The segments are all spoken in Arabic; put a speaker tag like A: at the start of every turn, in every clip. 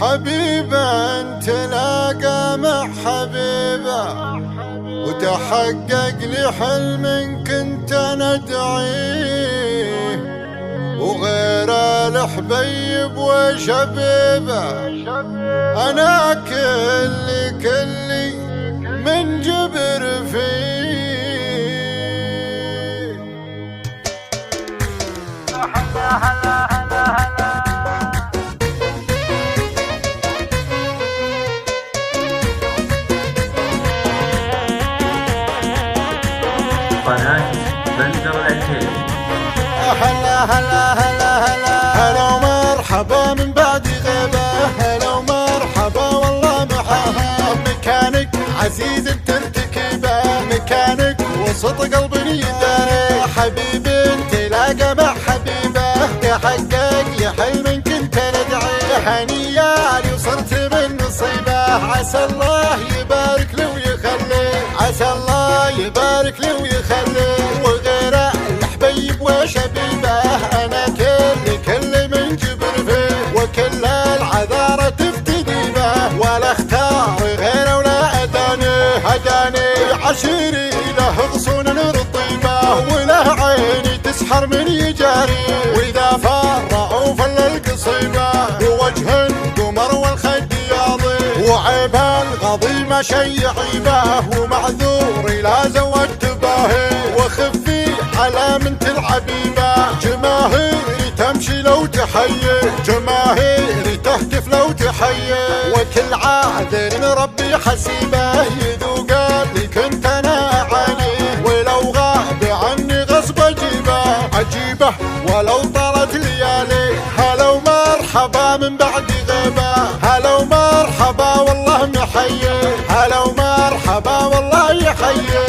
A: حبيبة تلاقى مع حبيبة وتحقق لي حلم كنت ندعيه، وغير الحبيب وشبيبة أنا كلي من جبر فيه.
B: قناة بندر العتيبي.
A: هلا هلا هلا هلا هلا ومرحبا من بعد غيبة، هلا ومرحبا والله محاها، مكانك عزيز ترتكبه، مكانك وسط قلب يداري، حبيبي تلاقى مع حبيبه تحقق لي حلم كنت ندعي، هنيالي وصرت من نصيبه، عسى الله يبارك لي ويخلي، عسى الله يبارك لي ويخلي، وغير الحبيب وشبيبه أنا كل من جبر فيه، وكل العذارى تفتدي به، ولا اختار غيره ولا هداني عشيري له غصون رطيبه، وله عيني تسحر من يجاري، وإذا فرعوا فل القصيبه، ووجه قمر والخد ياضي، وعيب الغضي ما شي عيبه، ومعذوري لا زودت باهي، وخفي على منت العبيبه، جماهيري تمشي لو تحيي، جماهيري تهتف لو تحيي، وكل عاذر ربي حسيبه، يذوق اللي كنت انا اعانيه، ولو غاب عني غصب اجيبه ولو طالت ليالي، هلا ومرحبا من بعد غيبه، هلا ومرحبا والله محيي، هلا ومرحبا والله يحيي.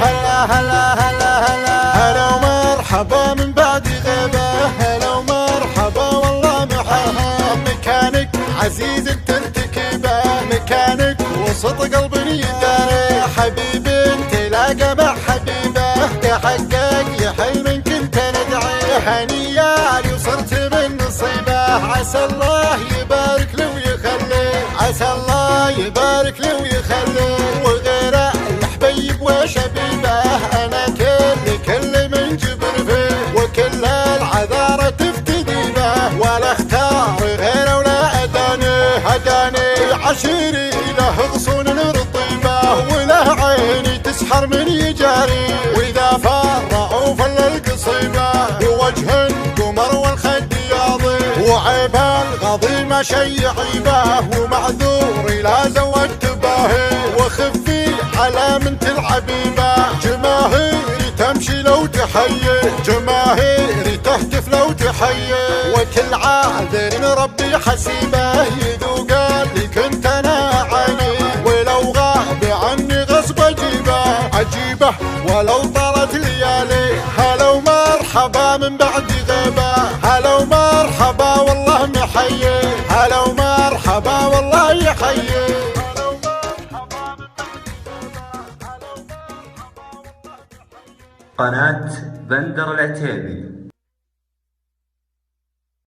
A: هلا هلا هلا هلا هلا ومرحبا من بعد غيبة، هلا ومرحبا والله محاها، مكانك عزيز ترتكبه، مكانك وسط قلب يداري، حبيبي تلاقى مع حبيبه تحقق لي حلم كنت ندعي، هنيالي وصرت من نصيبه، عسى الله يبارك لي ويخلي، عسى الله يبارك لي ويخلي، وغير الحبيب وشبيبه أنا كل من جبر فيه، وكل العذارى تفتدي به، ولا اختار غيره ولا هداني عشيري له غصون رطيبه، وله عيني تسحر من يجاري، وإذا فرعوا فل القصيبه، ووجه قمر والخد ياضي، وعيب الغضي ما شي عيبه، ومعذوري لا زودت باهي، وخفي على منت العبيبه، جماهيري تمشي لو تحيي، جماهيري تهتف لو تحيي، وكل عاذر ربي حسيبه، يذوق اللي كنت انا اعانيه، ولو غاب عني غصب اجيبه ولو طالت ليالي، هلا ومرحبا من بعد غيبه، هلا ومرحبا والله محيي، هلا ومرحبا والله يحيي.
B: قناة بندر العتيبي.